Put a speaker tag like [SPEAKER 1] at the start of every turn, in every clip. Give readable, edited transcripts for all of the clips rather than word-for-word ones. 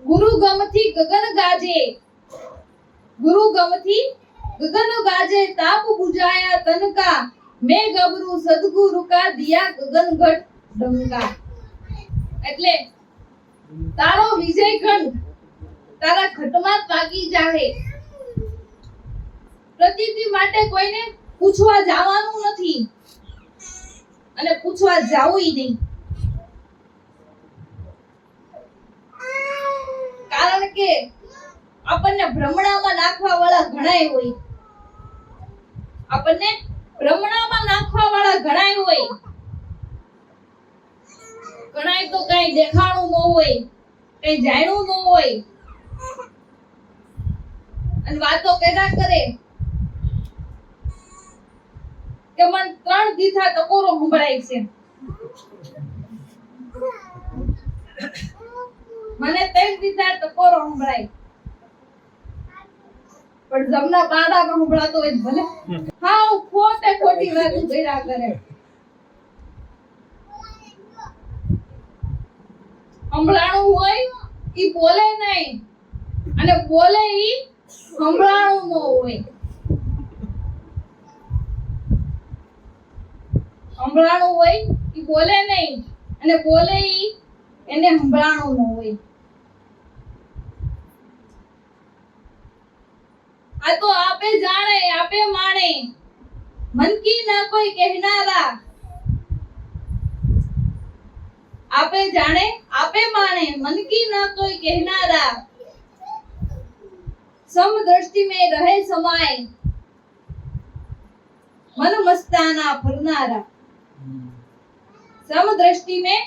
[SPEAKER 1] ગુરુ ગમથી ગગન ગાજે, ગુરુ ગમથી गगन गाजे ताप बुझाया तन का, मैं गबरू सदगुरु का दिया गगन घट डंका। એટલે તારો વિજય ખંડ તારા ઘટમાં પાકી જાહે। પ્રતીતિ માટે કોઈને પૂછવા જવાનું નથી અને પૂછવા જાવુંય નહીં, કારણ કે આપણને ભ્રમણામાં નાખવા વાળા ઘણાય હોય, આપણને ભ્રમણામાં નાખવા વાળા ઘણાય હોય, ઘણાય તો કઈ દેખાણું ન હોય, કઈ જાણ્યું ન હોય અને વાતો કેડા કરે કે મને 3 દીથા ટકોરો સંભળાય છે, મને 3 દીથા ટકોરો સંભળાય, પણ જમના બાડામાં સંભળાતો હોય ભલે હાવ ખોટે ખોટી વાતો કર્યા કરે। સંભળાણું હોય ઈ બોલે નહીં અને બોલે ઈ સંભળાણું ન હોય, સંભળાણું હોય ઈ બોલે નહીં અને બોલે ઈ એને સંભળાણું ન હોય। આ તો આપે જાણે આપે માણે, મન કી ના કોઈ કહેનારા, આપે જાણે આપે માણે, મન કી ના કોઈ કહેનારા, સમ દ્રષ્ટિ में रहे समाये, मन मस्ताना फरनारा, सम दृष्टि में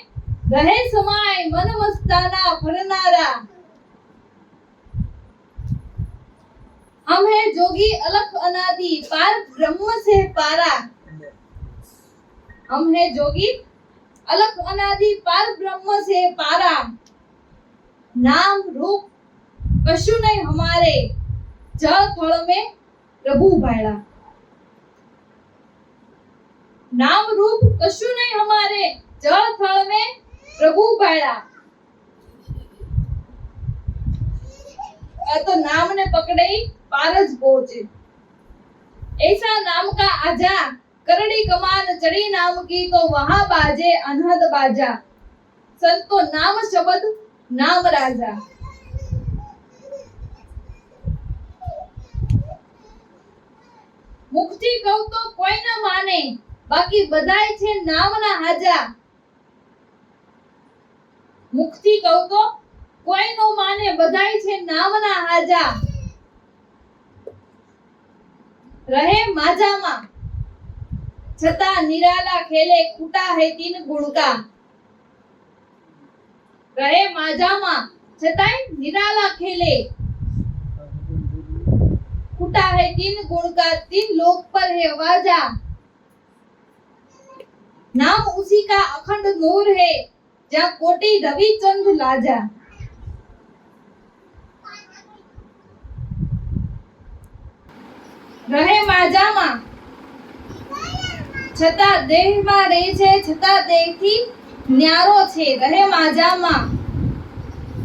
[SPEAKER 1] रहे समाये, मन मस्ताना फरनारा। हम है जोगी अलख अनादि पार ब्रह्म से पारा, हम है जोगी अलख अनादि पार ब्रह्म से पारा, नाम रूप कशु नहीं हमारे, जल थल में प्रभु भाड़ा, नाम रूप कशु नहीं हमारे, जल थल में प्रभु भाड़ा। तो नाम ने पकड़े पारज पहुंचे, ऐसा नाम का आजा, करड़ी कमान चढ़ी नाम की तो वहां बाजे अनहद बाजा, संतो नाम शब्द नाम राजा। मुखથી કહું તો કોઈ ન માને, બાકી બધાય છે નામના હાજા, મુખથી કહું તો કોઈ ન માને, બધાય છે નામના હાજા। रहे माजामा छता निराला खेले, खूटा है 3 गुण का, रहे माजामा छता निराला खेले, खूटा है 3 गुण का, 3 लोक पर है वाजा, नाम उसी का अखंड नूर है, जहाँ कोटि रवि चंद लाजा। રહે માજામાં છતાં દેહમાં રહે છે, છતાં દેહથી ન્યારો છે, રહે માજામાં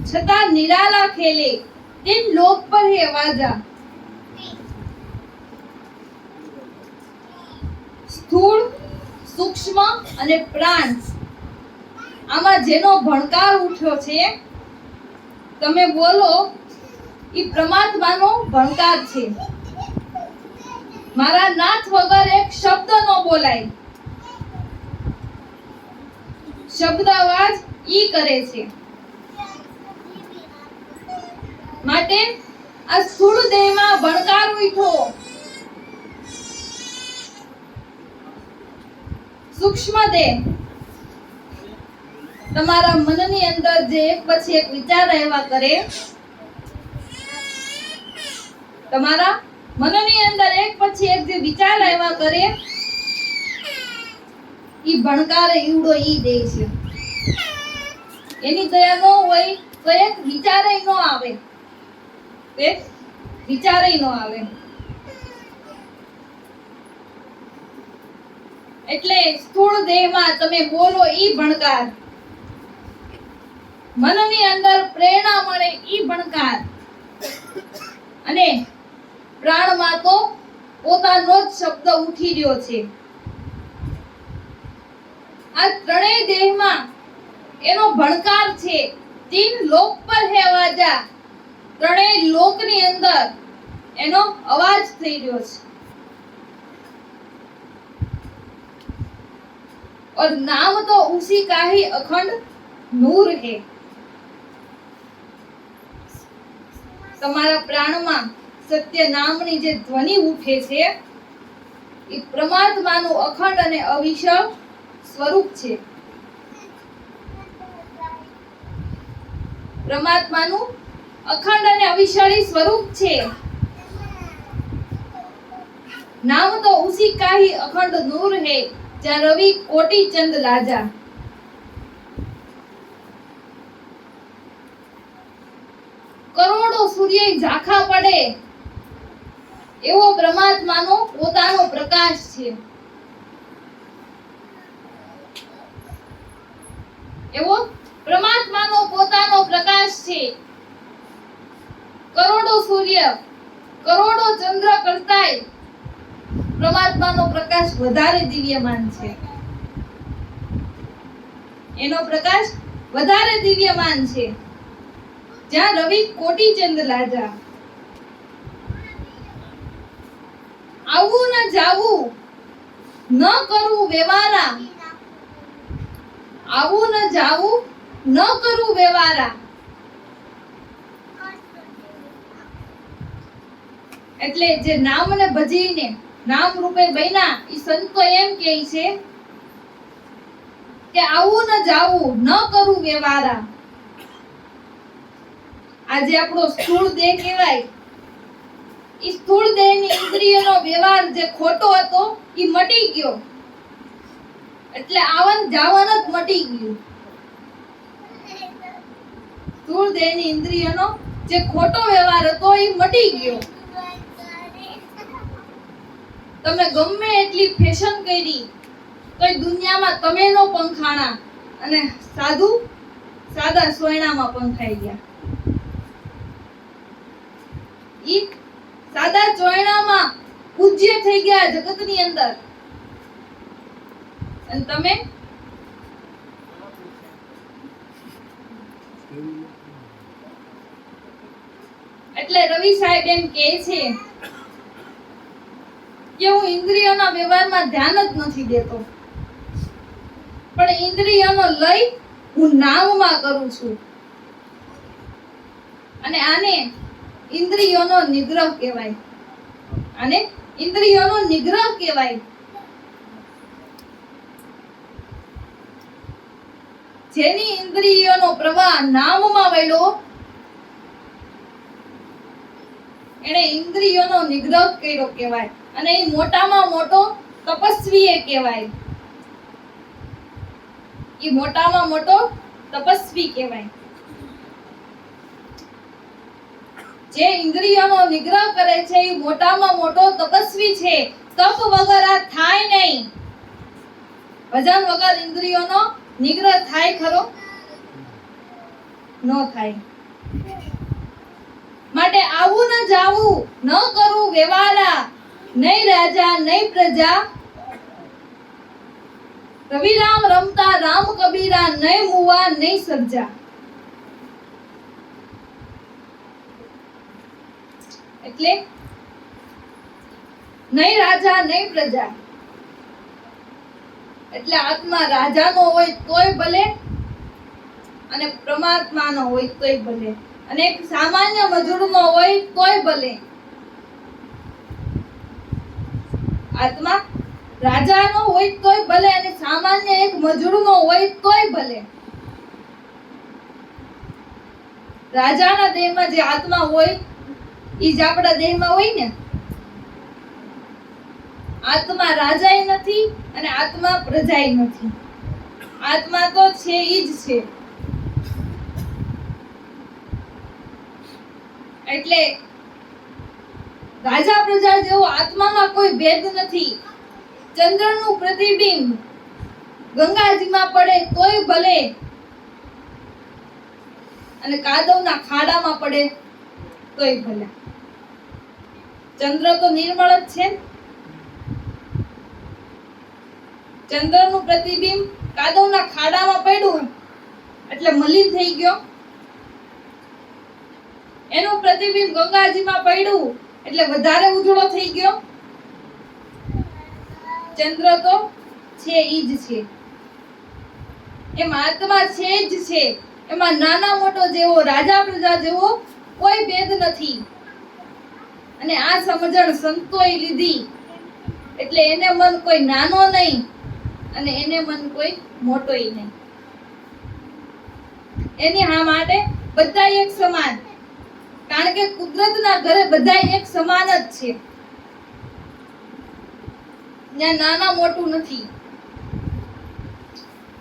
[SPEAKER 1] છતાં નિરાલા ખેલે, તેમ લોક પર હે વાજા। સ્થૂળ સૂક્ષ્મ અને પ્રાણ, આમાં જેનો ભણકાર ઉઠ્યો છે તમે બોલો ઈ પરમાત્માનો ભણકાર છે। મારા નાથ વગર એક શબ્દ ન બોલાય, શબ્દ અવાજ ઈ કરે છે, માટે આ સ્થૂળ દેહમાં ભણકાર ઉઠો, સૂક્ષ્મ દેહ તમારા મનની અંદર જે એક પછી એક વિચાર આવ્યા કરે, તમારા મનની અંદર એક પછી એક જે વિચાર આવ્યા કરે ઈ ભણકાર ઈવડો ઈ દે છે, એની દયા ન હોય તો એક વિચારે ન આવે, એક વિચારે ન આવે। એટલે સ્થૂળ દેહમાં તમે બોલો ઈ ભણકાર, મનની અંદર પ્રેરણા મળે પ્રાણમાં તો પોતાનો જ શબ્દ ઉઠી રહ્યો છે. આ ત્રણેય દેહમાં એનો ભણકાર છે. તીન લોક પર હે આવાજા, ત્રણેય લોકની અંદર એનો અવાજ થઈ રહ્યો છે. और नाम तो उसी का ही अखंड नूर है. તમારા પ્રાણમાં સત્ય નામની જે ધ્વનિ ઉઠે છે એ પરમાત્માનું અખંડ અને અવિચળ સ્વરૂપ છે. પરમાત્માનું અખંડ અને અવિચળી સ્વરૂપ છે. नाम तो उसी का ही अखंड नूर है, जहाँ रवि कोटि चंद लाजा. करोड़ो सूर्य झाखा पड़े एवो परमात्मानो पोतानो प्रकाश छे. एवो परमात्मानो पोतानो प्रकाश छे. करोड़ो सूर्य करोड़ो चंद्र करताय परमात्मानो प्रकाश વધારે દિવ્યમાન છે. એનો પ્રકાશ વધારે દિવ્યમાન છે. જ્યાં રવિ કોટી ચંદ લાજા. આવું ન જાવું, ન કરવું વ્યવહારા. આવું ન જાવું, ન કરવું વ્યવહારા. એટલે જે નામને ભજીને નામ રૂપે બન્યા ઈ સંતો એમ કહે છે કે આવું ન જાવું, ન કરવું વ્યવહારા. આજે આપણો સ્થૂળ દેહ કહેવાય, ઈ સ્થૂળ દેહની ઇન્દ્રિયનો વ્યવહાર જે ખોટો હતો ઈ મટી ગયો. એટલે આવન જાવન જ મટી ગયું. સ્થૂળ દેહની ઇન્દ્રિયનો જે ખોટો વ્યવહાર હતો ઈ મટી ગયો. તમે ગમે એટલી ફેશન કરી તો દુનિયામાં તમે નો પંખાણા અને સાદા સોયણામાં પંખાઈ ગયા. ઈ સાદા ચોયણામાં પૂજ્ય થઈ ગયા જગતની અંદર. અને તમે એટલે રવિ સાહેબ એમ કહે છે કે હું ઇન્દ્રિયોના વ્યવહારમાં ધ્યાન જ નથી દેતો, પણ ઇન્દ્રિયોનો લય હું નામમાં કરું છું. અને આને ઇન્દ્રિયોનો નિગ્રહ કહેવાય. આને ઇન્દ્રિયોનો નિગ્રહ કહેવાય. જેની ઇન્દ્રિયોનો પ્રવાહ નામમાં વળ્યો એને ઇન્દ્રિયોનો નિગ્રહ કર્યો કહેવાય. અને એ મોટામાં મોટો તપસ્વી કહેવાય. એ મોટામાં મોટો તપસ્વી કહેવાય. જે ઇન્દ્રિયોનો નિગ્રહ કરે છે એ મોટામાં મોટો તપસ્વી છે. તપ વગર આ થાય નહીં. ભજન વગર ઇન્દ્રિયોનો નિગ્રહ થાય ખરો? ન થાય. માટે આવું ન જાવું, ન કરવું વ્યવહારા. નહીં રાજા નહીં પ્રજા, રવિરામ રમતા રામ કબીરા. નહીં મુવા નહીં સર્જા. એટલે નહીં રાજા નહીં પ્રજા. એટલે આત્મા રાજાનો હોય તોય ભલે અને પરમાત્માનો હોય તોય ભલે, અને એક સામાન્ય મજૂરનો હોય તોય ભલે. આત્મા રાજાનો હોય તોય ભલે અને સામાન્ય એક મજૂરનો હોય તોય ભલે. રાજાના દેહમાં જે આત્મા હોય ઈ જ આપણા દેહમાં હોય ને. આત્મા રાજાય નથી અને આત્મા પ્રજાય નથી. આત્મા તો છે ઈ જ છે. એટલે રાજા પ્રજા જેવો આત્મામાં કોઈ ભેદ નથી. ચંદ્રનું પ્રતિબિંબ ગંગાજીમાં પડે તોય ભલે અને કાદવના ખાડામાં પડે તોય ભલે. ચંદ્ર તો નિર્મળ જ છે. ચંદ્રનું પ્રતિબિંબ કાદવના ખાડામાં પડ્યું એટલે મલિન થઈ ગયો. એનું પ્રતિબિંબ ગંગાજીમાં પડ્યું એટલે વધારે ઉજળો થઈ ગયો. ચંદ્ર તો છે ઈ જ છે, એમાં આત્મા છે જ છે. એમાં નાના મોટો જેવો રાજા પ્રજા જેવો કોઈ ભેદ નથી. અને આ સમજણ સંતોએ લીધી એટલે એને મન કોઈ નાનો નહીં અને એને મન કોઈ મોટોય નહીં. એની હા માટે બધા એક સમાન, કારણ કે કુદરતના ઘરે બધા એક સમાન જ છે. ત્યાં નાના મોટું નથી.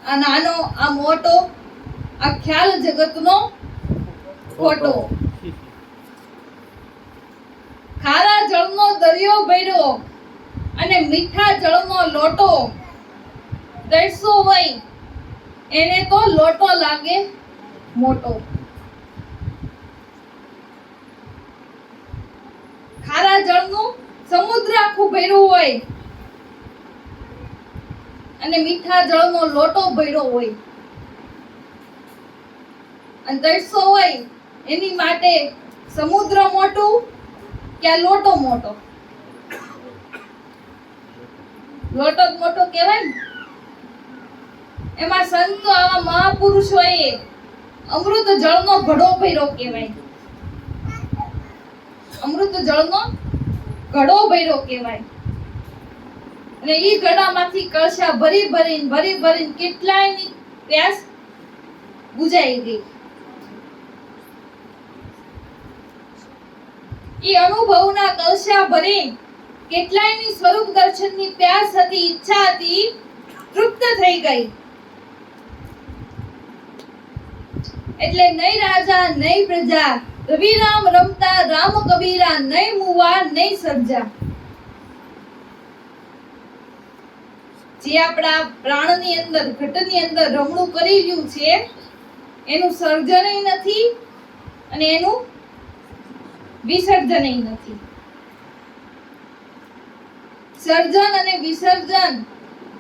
[SPEAKER 1] આ નાનો આ મોટો આ ખ્યાલ જગતનો ખોટો. ખારા જળનો દરિયો ભર્યો અને મીઠા જળનો લોટો, તરસો હોય એને તો લોટો લાગે મોટો. ખારા જળનું સમુદ્ર આખું ભર્યું હોય અને મીઠા જળનો લોટો ભર્યો હોય, અને તરસો હોય એની માટે સમુદ્ર મોટું કે આ લોટો મોટો? લોટો જ મોટો કહેવાય ને. એમાં સંતો આવા મહાપુરુષોએ અમૃત જળનો ઘડો ભર્યો કહેવાય. અમૃત જળનો ઘડો ભર્યો કહેવાય. અને ઈ ઘડામાંથી કળશા ભરી ભરીને કેટલાયની પ્યાસ બુજાઈ ગઈ. ઈ અનુભવના કળશા ભરી કેટલાયની સ્વરૂપ દર્શનની પ્યાસ હતી, ઈચ્છા હતી, તૃપ્ત થઈ ગઈ. એટલે નહીં રાજા નહીં પ્રજા, રવિરામ રમતા રામ કબીરા, નહીં મુવા નહીં સર્જા. જે આપણા પ્રાણની અંદર ઘટની અંદર રમણું કરી રહ્યું છે એનું સર્જનય નથી અને એનું વિસર્જનય નથી. સર્જન અને વિસર્જન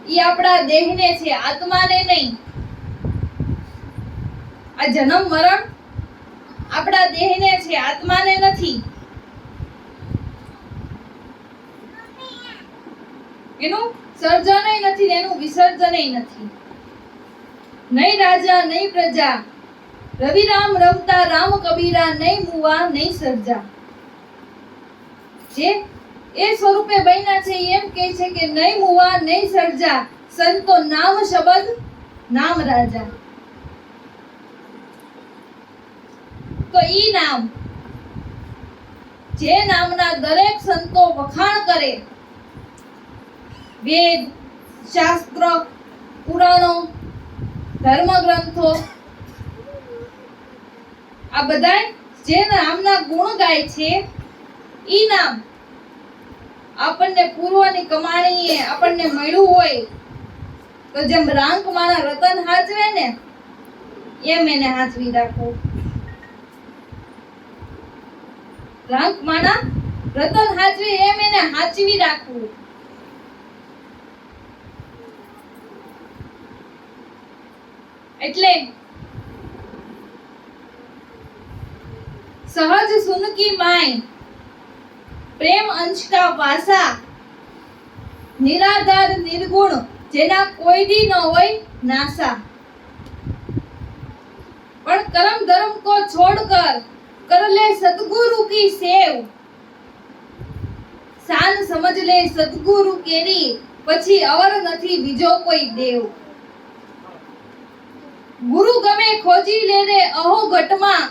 [SPEAKER 1] ઈ આપણા દેહને છે, આત્માને નહીં. આ જન્મ મરણ આપણા દેહને છે, આત્માને નથી. એનું સર્જનય નથી, એનું વિસર્જનય નથી. નહીં રાજા નહીં પ્રજા, રવિરામ રમતા રામ કબીરા, નહીં મુવા નહીં સર્જા. જે એ સ્વરૂપે બન્યા છે એમ કહે છે કે નહીં મુવા નહીં સર્જા, સંતો નામ શબ્દ નામ રાજા. તો ઈ નામ, જે નામના દરેક સંતો વખાણ કરે, વેદ શાસ્ત્ર પુરાણો ધર્મ ગ્રંથો આ બધા જે નામના ગુણ ગાય છે, ઈ નામ આપણને પૂર્વની કમાણીએ આપણને મળ્યું હોય તો જેમ રાંક માણા રતન હાચવે ને એમ એને હાચવી રાખો. રાંક માણા રતન હાચવે એમ એને હાચવી રાખવું. એટલે સહજ સુનકી માય, પ્રેમ અંશ કા વાસા, નિરાધાર નિર્ગુણ જેના કોઈ દી ન હોય નાસા. પણ કર્મ ધર્મ કો છોડકર कर ले सतगुरु की सेव, शान समझ ले सतगुरु केरी, પછી અવર નથી બીજો કોઈ દેવ. ગુરુ ગમે ખોજી લે રે અહો ઘટમાં,